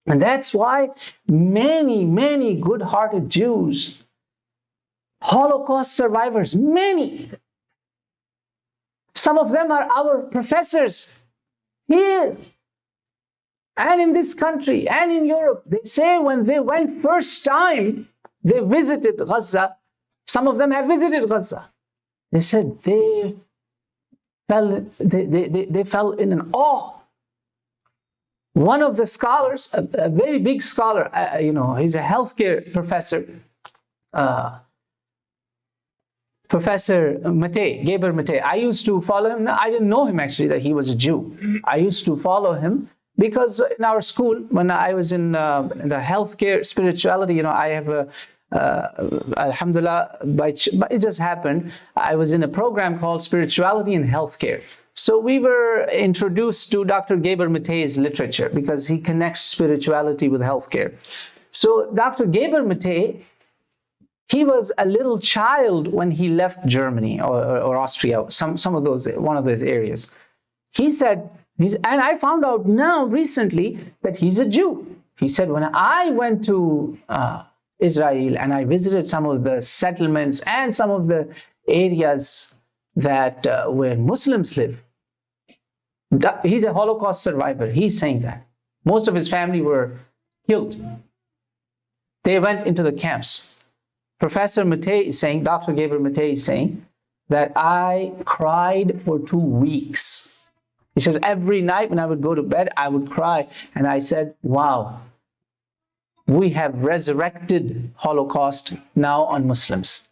And that's why many, many good-hearted Jews, Holocaust survivors, many, some of them are our professors here and in this country and in Europe. They say when they went first time, they visited Gaza. Some of them have visited Gaza. They said they fell in an awe. One of the scholars, a very big scholar, he's a healthcare professor, Professor Maté, Gabor Mate. I used to follow him. I didn't know him actually, that he was a Jew. I used to follow him because in our school, when I was in the healthcare spirituality, I have a, Alhamdulillah, but it just happened. I was in a program called Spirituality in Healthcare. So we were introduced to Dr. Gabor Mate's literature because he connects spirituality with healthcare. So Dr. Gabor Mate, he was a little child when he left Germany or Austria, one of those areas. He said, and I found out now recently that he's a Jew. He said, when I went to Israel and I visited some of the settlements and some of the areas that where Muslims live, he's a Holocaust survivor. He's saying that. Most of his family were killed. They went into the camps. Professor Maté is saying, Dr. Gabor Mate is saying, that I cried for 2 weeks. He says, every night when I would go to bed, I would cry. And I said, wow, we have resurrected Holocaust now on Muslims.